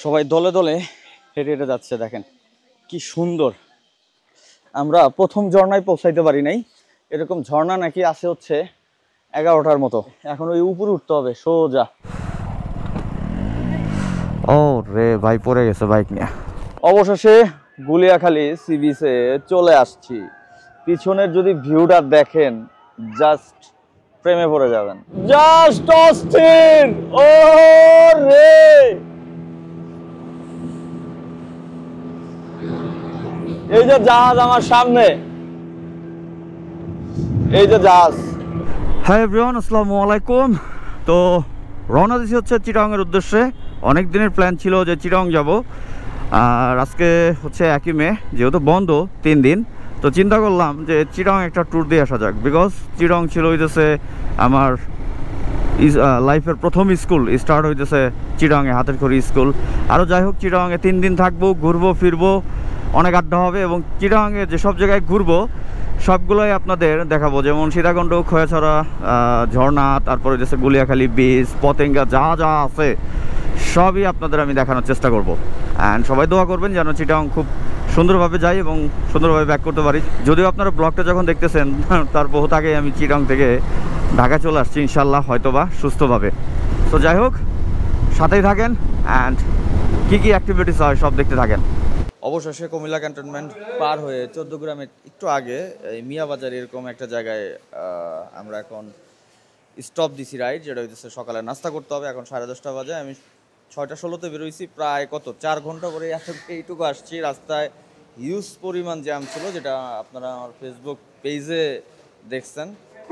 সবাই দলে দলে হেঁটে হেঁটে যাচ্ছে, দেখেন কি সুন্দর। আমরা প্রথম ঝর্ণায় পৌঁছাইতে পারি নাই, এরকম ঝর্ণা নাকি আছে হচ্ছে 11টার মতো। এখন ওই উপরে উঠতে হবে সোজা। ও রে ভাই, পড়ে গেছে বাইক নিয়ে। অবশেষে গুলিয়াখালী সি বিচে চলে আসছি। পিছনের যদি ভিউটা দেখেন, জাস্ট প্রেমে পড়ে যাবেন। জাস্ট অস্থির। ও রে, এই যে জাহাজ আমার সামনে, এই যে জাহাজ। হাই এভরিওয়ান, আসসালামু আলাইকুম। তো রওনা দিছি হচ্ছে চিটাগংয়ের উদ্দেশ্যে। অনেক দিনের প্ল্যান ছিল যে চিটাগং যাব, আর আজকে হচ্ছে 1 মে, যেহেতু বন্ধ 3 দিন, তো চিন্তা করলাম যে চিটাগং একটা ট্যুর দিয়ে আসা যাক। বিকজ চিটাগং ছিল হইতেছে আমার লাইফের প্রথম স্কুল, স্টার্ট হইতেছে চিটাগংয়ে, হাতের খড়ি স্কুল। আরও যাই হোক, চিটাগংয়ে 3 দিন থাকবো, ঘুরবো ফিরবো, অনেক আড্ডা হবে, এবং চিটাগংয়ে যেসব জায়গায় ঘুরবো সবগুলোই আপনাদের দেখাবো। যেমন সীতাকুণ্ড, খোয়াছড়া, ঝর্ণা, তারপরে হচ্ছে গুলিয়াখালী বিচ, পতেঙ্গা, যা যা আছে সবই আপনাদের আমি দেখানোর চেষ্টা করব। অ্যান্ড সবাই দোয়া করবেন যেন চিটাগং খুব সুন্দরভাবে যাই এবং সুন্দরভাবে ব্যাক করতে পারি। যদিও আপনারা ব্লগটা যখন দেখতেছেন তার বহুত আগে আমি চিটাগং থেকে ঢাকা চলে আসছি, ইনশাল্লাহ হয়তোবা সুস্থভাবে। তো যাই হোক, সাথেই থাকেন, অ্যান্ড কী কী অ্যাক্টিভিটিস হয় সব দেখতে থাকেন। অবশেষে কুমিল্লা ক্যান্টনমেন্ট পার হয়ে 14 গ্রামের একটু আগে এই মিয়াবাজার এরকম একটা জায়গায় আমরা এখন স্টপ দিছি রাইড, যেটা হইতেছে সকালে নাস্তা করতে হবে। এখন 10:30 বাজে, আমি 6:16-তে বেরোইছি, প্রায় 4 ঘন্টা পরে এইটুকু আসছি। রাস্তায় হিউজ পরিমাণ জ্যাম ছিল, যেটা আপনারা আমার ফেসবুক পেজে দেখছেন।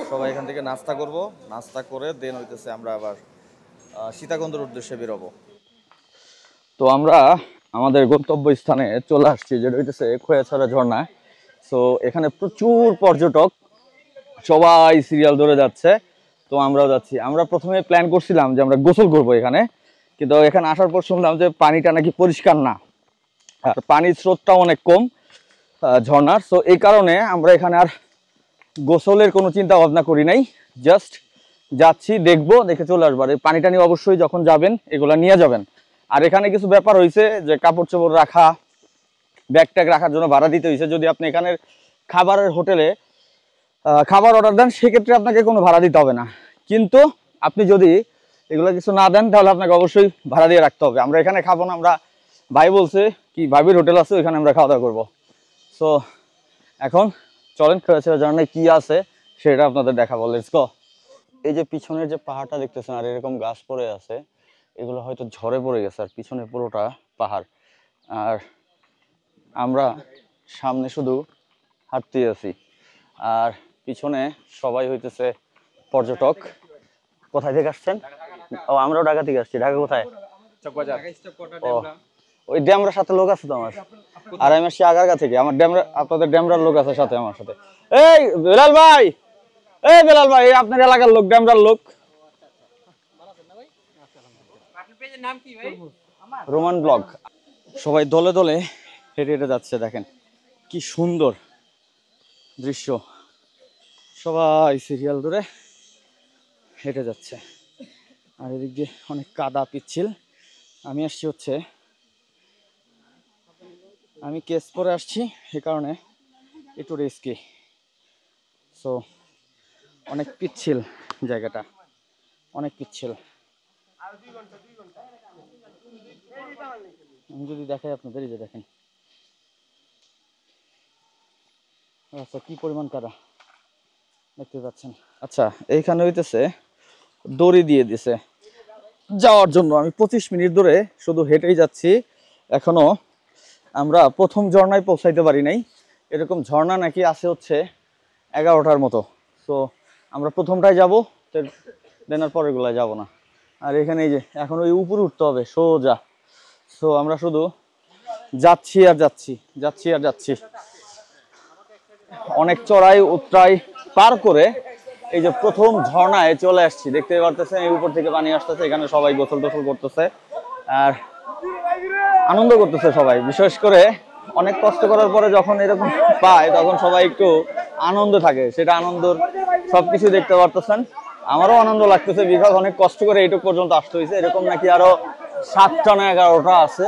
সবাই এখান থেকে নাস্তা করব, নাস্তা করে দেন হইতেছে আমরা আবার সীতাকুণ্ডের উদ্দেশ্যে বেরোবো। তো আমরা আমাদের গন্তব্য স্থানে চলে আসছি, যেটা হইতেছে খোয়াছড়া ঝর্ণা। সো এখানে প্রচুর পর্যটক, সবাই সিরিয়াল ধরে যাচ্ছে, তো আমরাও যাচ্ছি। আমরা প্রথমে প্ল্যান করছিলাম যে আমরা গোসল করবো এখানে, কিন্তু এখানে আসার পর শুনলাম যে পানিটা নাকি পরিষ্কার না, আর পানির স্রোতটা অনেক কম ঝর্ণার। সো এই কারণে আমরা এখানে আর গোসলের কোনো চিন্তা ভাবনা করি নাই, জাস্ট যাচ্ছি, দেখবো, দেখে চলে আসবো। আর এই পানিটা নিয়ে অবশ্যই যখন যাবেন এগুলা নিয়ে যাবেন। আর এখানে কিছু ব্যাপার হয়েছে যে কাপড় চোপড় রাখা, ব্যাগ ট্যাগ রাখার জন্য ভাড়া দিতে হয়েছে। যদি আপনি এখানের খাবারের হোটেলে খাবার অর্ডার দেন, সেক্ষেত্রে আপনাকে কোনো ভাড়া দিতে হবে না। কিন্তু আপনি যদি এগুলো কিছু না দেন, তাহলে আপনাকে অবশ্যই ভাড়া দিয়ে রাখতে হবে। আমরা এখানে খাবো না, আমরা ভাই বলছে কি ভাবির হোটেল আছে, ওইখানে আমরা খাওয়া দাওয়া করবো। সো এখন চলেন খোয়াছড়া ঝর্ণায় কি আছে সেটা আপনাদের দেখাবো। Let's go. এই যে পিছনের যে পাহাড়টা দেখতেছেন, আর এরকম গাছ পড়ে আছে, এগুলো হয়তো ঝড়ে পড়ে গেছে, আর পিছনে পুরোটা পাহাড়, আর আমরা সামনে শুধু হাঁটতেই আছি, আর পিছনে সবাই হইতেছে পর্যটক। কোথায় থেকে আসছেন? ও, আমরাও ঢাকা থেকে আসছি। ঢাকা কোথায়? ও, ওই ড্যামরার সাথে লোক আছে তো আমার, আর আমি আসছি আগারগা থেকে। আমার ড্যামরা, আপনাদের ড্যামরার লোক আছে সাথে আমার সাথে। এই বেলাল ভাই, এই বেলাল ভাই, আপনার এলাকার লোক, ড্যামরার লোক। Roman blog. সবাই দলে দলে হেঁটে হেঁটে যাচ্ছে, দেখেন কি সুন্দর দৃশ্য। সবাই সিরিয়াল ধরে হেঁটে যাচ্ছে, আর এদিক দিয়ে অনেক কাদা পিচ্ছিল। আমি আসছি হচ্ছে, আমি কেস পরে আসছি, সে কারণে একটু রিস্কি। সো অনেক পিচ্ছিল জায়গাটা, অনেক পিচ্ছিল। আমি যদি দেখাই আপনাদের, এই যে দেখেন আচ্ছা কি পরিমাণ কাদা দেখতে পাচ্ছেন। আচ্ছা, এইখানে হইতেছে দড়ি দিয়ে দিছে যাওয়ার জন্য। আমি 25 মিনিট ধরে শুধু হেঁটেই যাচ্ছি, এখনো আমরা প্রথম ঝর্ণায় পৌঁছাইতে পারি নাই। এরকম ঝর্ণা নাকি আছে হচ্ছে 11টার মতো। সো আমরা প্রথমটায় যাবো, দেনার পরের গুলায় যাবো না। আর এখানে এই যে এখন ওই উপরে উঠতে হবে সোজা। সো আমরা শুধু যাচ্ছি আর যাচ্ছি, যাচ্ছি আর যাচ্ছি। অনেক চড়াই উতরাই পার করে এই যে প্রথম ঝর্ণায় চলে আসছি। দেখতে পারতেছেন এই উপর থেকে পানি আসতেছে, এখানে সবাই গোসল টোসল করতেছে আর আনন্দ করতেছে সবাই। বিশেষ করে অনেক কষ্ট করার পরে যখন এরকম পায়, তখন সবাই একটু আনন্দ থাকে, সেটা আনন্দর সবকিছু দেখতে পারতেছেন। আমারও আনন্দ লাগতেছে, বিকজ অনেক কষ্ট করে এইটুকু পর্যন্ত আসতে হয়েছে। এরকম নাকি আরো 7টা না 11টা আছে।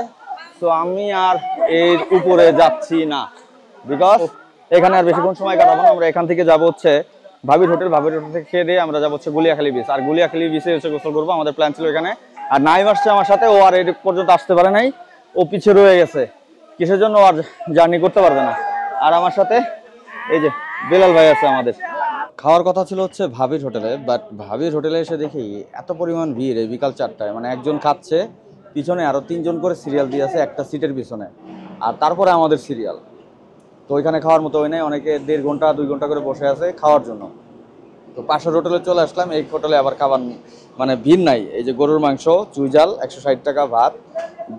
তো আমি আর এর উপরে যাচ্ছি না, বিকজ এখানে আর বেশিক্ষণ সময় কাটাবো না। আমরা এখান থেকে যাবো হচ্ছে ভাবির হোটেল থেকে খেয়ে দিয়ে আমরা যাবো হচ্ছে গুলিয়াখালী বিচ। আর গুলিয়াখালী বিচে হচ্ছে গোসল করবো, আমাদের প্ল্যান ছিল এখানে। আর নাইম আসছে আমার সাথে, ও আর এর পর্যন্ত আসতে পারে নাই, ও পিছিয়ে রয়ে গেছে। কিসের জন্য? আর জার্নি করতে পারবে না। আর আমার সাথে এই যে বেলাল ভাই আছে আমাদের। খাওয়ার কথা ছিল হচ্ছে ভাবির হোটেলে, বাট ভাবির হোটেলে এসে দেখি এত পরিমাণ ভিড় এই বিকাল 4টায়। মানে একজন খাচ্ছে, পিছনে আরো 3জন করে সিরিয়াল দিয়ে আছে একটা সিটের পিছনে, আর তারপরে আমাদের সিরিয়াল। তো ওইখানে খাওয়ার মতো হয় নাই, অনেকে 1.5 ঘন্টা 2 ঘন্টা করে বসে আছে খাওয়ার জন্য। তো পাশের হোটেলে চলে আসলাম। এই হোটেলে আবার খাবার মানে ভিড় নাই। এই যে গরুর মাংস, চুইজাল 160 টাকা, ভাত,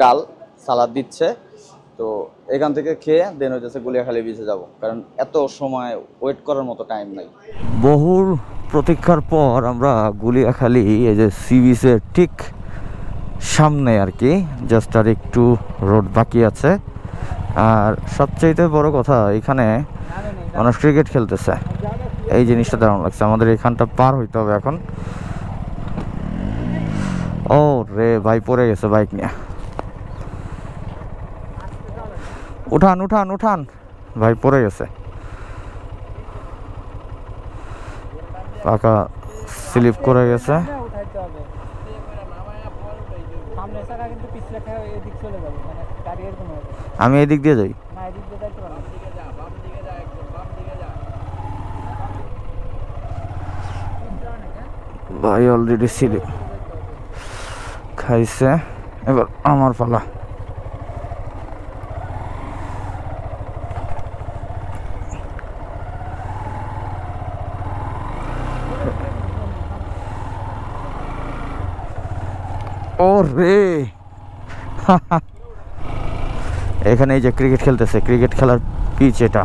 ডাল, সালাদ দিচ্ছে। তো এখান থেকে খেয়ে দেন হইতেছে গুলিয়াখালী বিচে যাব, কারণ এত সময় ওয়েট করার মতো টাইম নাই। বহুর প্রতীক্ষার পর আমরা গুলিয়াখালী এই যে সি বিচের ঠিক সামনে আর কি, জাস্ট আর একটু রোড বাকি আছে। আর সবচেয়ে বড় কথা, এখানে মানুষ ক্রিকেট খেলতেছে। এই জিনিসটা দারুণ লাগছে। আমাদের এখানটা পার হইতে হবে এখন। ও রে ভাই, পড়ে গেছে বাইক নিয়ে। উঠান উঠান উঠান ভাই, পড়ে গেছে। পাকা স্লিপ করে গেছে। আমি এদিক দিয়ে যাই। ভাই অলরেডি স্লিপ খাইছে, এবার আমার পালা। ও রে এখানে এই যে ক্রিকেট খেলতেছে, ক্রিকেট খেলার পিচ এটা।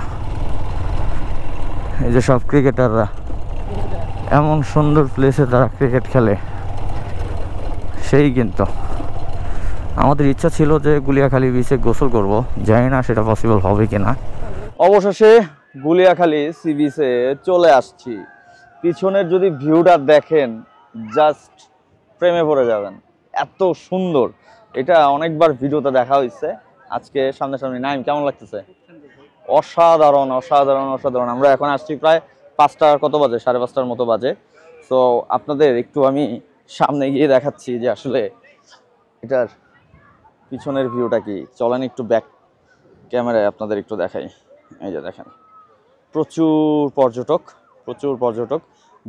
এই যে সব ক্রিকেটাররা এমন সুন্দর প্লেসে তারা ক্রিকেট খেলে, সেই কিন্তু আমাদের ইচ্ছা ছিল যে গুলিয়াখালী বিচে গোসল করব, জানি না সেটা পসিবল হবে কিনা। অবশেষে গুলিয়াখালী সি বিচে চলে আসছি। পিছনের যদি ভিউটা দেখেন, জাস্ট প্রেমে পড়ে যাবেন, এত সুন্দর। এটা অনেকবার ভিডিওতে দেখা হয়েছে, আজকে সামনাসামনি। নাইম, কেমন লাগতেছে? অসাধারণ অসাধারণ অসাধারণ। আমরা এখন আসছি প্রায় 5টা কত বাজে, 5:30টার মতো বাজে। তো আপনাদের একটু আমি সামনে গিয়ে দেখাচ্ছি যে আসলে এটার পিছনের ভিউটা কি। চলেন একটু ব্যাক ক্যামেরায় আপনাদের একটু দেখাই। এই যে দেখেন, প্রচুর পর্যটক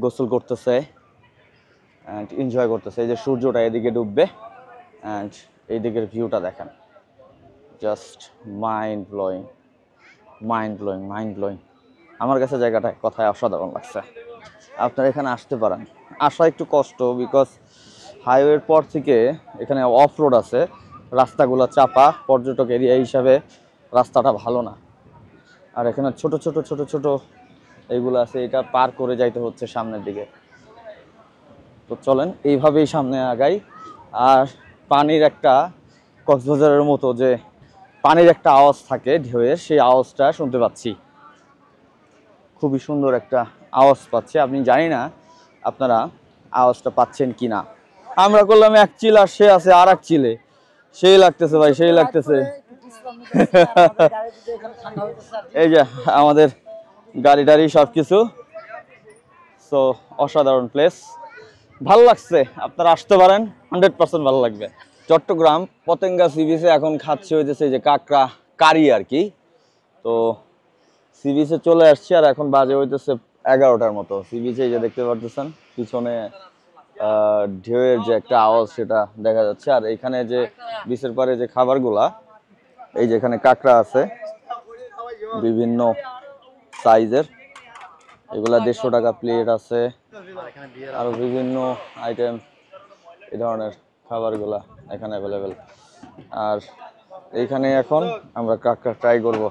গোসল করতেছে অ্যান্ড এনজয় করতেছে। এই যে সূর্যটা এদিকে ডুববে, অ্যান্ড এই দিকের ভিউটা দেখেন, জাস্ট মাইন্ড ব্লোয়িং। আমার কাছে জায়গাটা কথায় অসাধারণ লাগছে। আপনারা এখানে আসতে পারেন। আসা একটু কষ্ট, বিকজ হাইওয়ের পর থেকে এখানে অফ রোড আছে, রাস্তাগুলো চাপা, পর্যটক এরিয়া হিসাবে রাস্তাটা ভালো না। আর এখানে ছোট ছোট এইগুলো আছে, এটা পার করে যাইতে হচ্ছে সামনের দিকে। তো চলেন এইভাবেই সামনে আগাই। আর পানির একটা, কক্সবাজারের মতো যে পানির একটা আওয়াজ থাকে ঢেউয়ের, সেই আওয়াজটা শুনতে পাচ্ছি। খুবই সুন্দর একটা আওয়াজ পাচ্ছি। আপনি জানি না আপনারা আওয়াজটা পাচ্ছেন কি না। আমরা করলাম এক চিল, আর সে আছে আর এক চিলে। সেই লাগতেছে ভাই, সেই লাগতেছে। এই যে আমাদের গাড়ি টাড়ি সবকিছু। সো অসাধারণ প্লেস, ভালো লাগছে। আপনারা আসতে পারেন, 100% ভালো লাগবে। চট্টগ্রাম পতেঙ্গা সি বিচে এখন খাচ্ছে হইতেছে যে কাঁকড়া কারি আর কি। তো সি বিচে চলে আসছি, আর এখন বাজে হইতেছে 11টার মতো। সি বিচে যে দেখতে পারতেছেন পিছনে ঢেউয়ের যে একটা আওয়াজ, সেটা দেখা যাচ্ছে। আর এখানে যে বিচের পারে যে খাবারগুলা, এই যে এখানে কাঁকড়া আছে বিভিন্ন সাইজের, এগুলা 150 টাকা প্লেট আছে। আরো বিভিন্ন আইটেম, এই ধরনের খাবারগুলা এখানে অ্যাভেলেবেল। আর এইখানে এখন আমরা কাঁকড়া ট্রাই করব।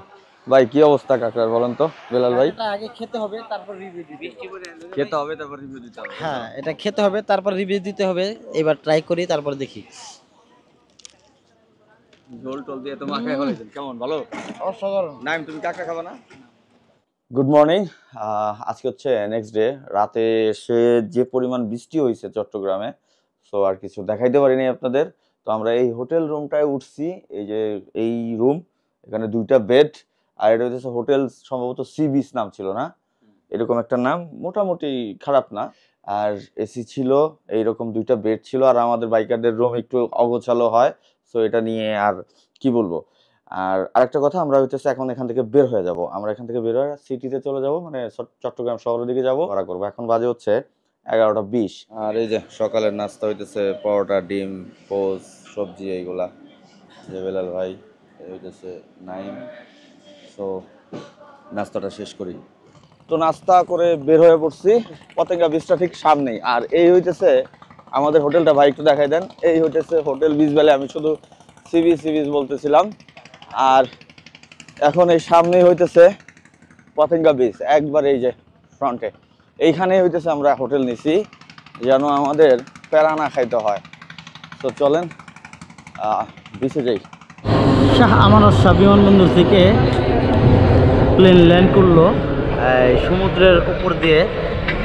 ভাই কি অবস্থা কাঁকড়ার বলেন তো বেলাল ভাই? আগে খেতে হবে, তারপর রিভিউ দিতে হবে। খেতে হবে তারপর রিভিউ দিতে হবে। হ্যাঁ, এটা খেতে হবে, তারপর রিভিউ দিতে হবে। এবার ট্রাই করি, তারপর দেখি। ঝোল টোল দিয়ে তো মাখায় ফেলেছেন, কেমন? ভালো, অসাধারণ। নাইম তুমি কাঁকড়া খাবে না? Good morning. আজকে হচ্ছে নেক্সট ডে। রাতে এসে যে পরিমাণ বৃষ্টি হয়েছে চট্টগ্রামে, সো আর কিছু দেখাইতে পারিনি আপনাদের। তো তো আমরা এই হোটেল রুমটায় উঠছি, এই যে এই রুম, এখানে 2টা বেড, আর এটা হচ্ছে হোটেল, সম্ভবত সি বিচ নাম ছিল না, এরকম একটা নাম, মোটামুটি খারাপ না। আর এসি ছিল, এইরকম 2টা বেড ছিল। আর আমাদের বাইকারদের রুম একটু অগোছালো হয়, সো এটা নিয়ে আর কি বলবো। আর আরেকটা কথা, আমরা হচ্ছে এখন এখান থেকে বের হয়ে যাব, আমরা এখান থেকে বের হয়ে সিটিতে চলে যাব, মানে চট্টগ্রাম শহরের দিকে যাব, ভাড়া করবো। এখন বাজে হচ্ছে 11:20। আর এই যে সকালের নাস্তা হইতেছে পরোটা, ডিম, পোজ, সবজি, এইগুলা। যে বেলাল ভাই, এই হইতেছে নাইম। সো নাস্তাটা শেষ করি। তো নাস্তা করে বের হয়ে পড়ছি, পতেঙ্গা বিচটা ঠিক সামনেই। আর এই হইতেছে আমাদের হোটেলটা, ভাই একটু দেখাই দেন। এই হইতেছে হোটেল বিচ ভ্যালি, আমি শুধু সি বিচ বলতেছিলাম। আর এখন এই সামনেই হইতেছে পতেঙ্গা বিচ, একবার এই যে ফ্রন্টে এইখানেই হইতেছে আমরা হোটেল নিছি, যেন আমাদের প্যারা না খাইতে হয়। তো চলেন বিচে যাই। শাহ আমানত শাহ বিমানবন্দর থেকে প্লেন ল্যান্ড করলো এই সমুদ্রের উপর দিয়ে।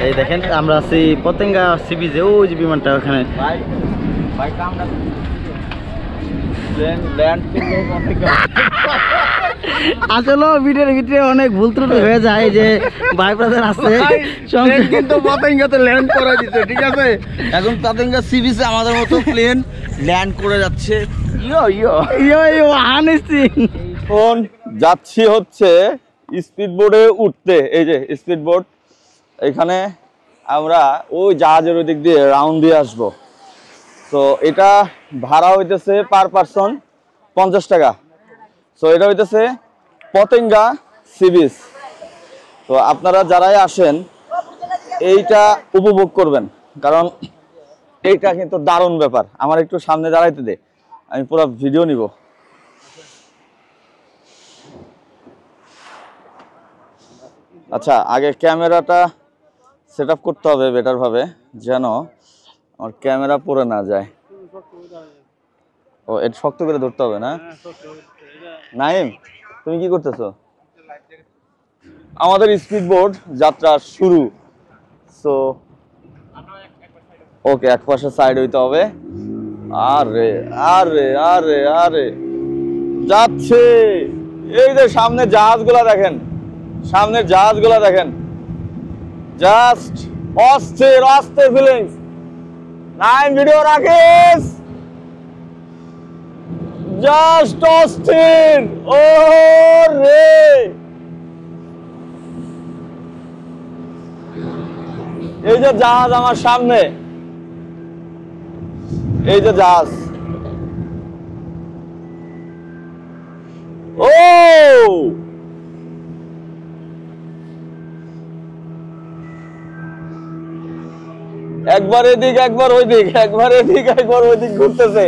এই দেখেন আমরা আছি পতেঙ্গা সি বিচে, ওই যে বিমানটা ওখানে। আসলে ভিডিওর ভিতরে অনেক ভুল ত্রুটি হয়ে যায়, যে ভাই ব্রাদার আছে কিন্তু পতেঙ্গাতে ল্যান্ড করে দিচ্ছে, ঠিক আছে। এখন পতেঙ্গা সি বিচে আমাদের মতো প্লেন ল্যান্ড করে যাচ্ছে। এখন যাচ্ছি হচ্ছে স্পিড বোর্ডে উঠতে। এই যে স্পিড বোর্ড, এখানে আমরা ওই জাহাজের ওই দিক দিয়ে রাউন্ড দিয়ে আসবো। তো এটা ভাড়া হইতেছে পার পারসন 50 টাকা। তো এটা হইতেছে পতেঙ্গা সি বিচ। তো আপনারা যারাই আসেন এইটা উপভোগ করবেন, কারণ এইটা কিন্তু দারুণ ব্যাপার। আমার একটু সামনে দাঁড়াইতে দে, আমি পুরো ভিডিও নিব। আচ্ছা, আগে ক্যামেরাটা সেট আপ করতে হবে বেটার ভাবে, যেন আমার ক্যামেরা পড়ে না যায়। ও, এটা শক্ত করে ধরতে হবে না? নাইম, তুমি কি করতেছো? আমাদের স্পিড বোর্ড যাত্রা শুরু। সো ওকে, এক পাশে সাইড হইতে হবে। আরে আরে আরে আরে যাচ্ছে। এই যে সামনে জাহাজগুলা দেখেন, সামনের জাহাজগুলা দেখেন, জাস্ট অস্থির অস্থির ফিলিংস। নাইম ভিডিও রাখিস, জাস্ট অস্থির। ও রে, এই যে জাহাজ আমার সামনে, এই যে জাহাজ। ও একবার এদিক একবার ওই দিক, একবার এদিক একবার ওই দিক ঘুরতেছে।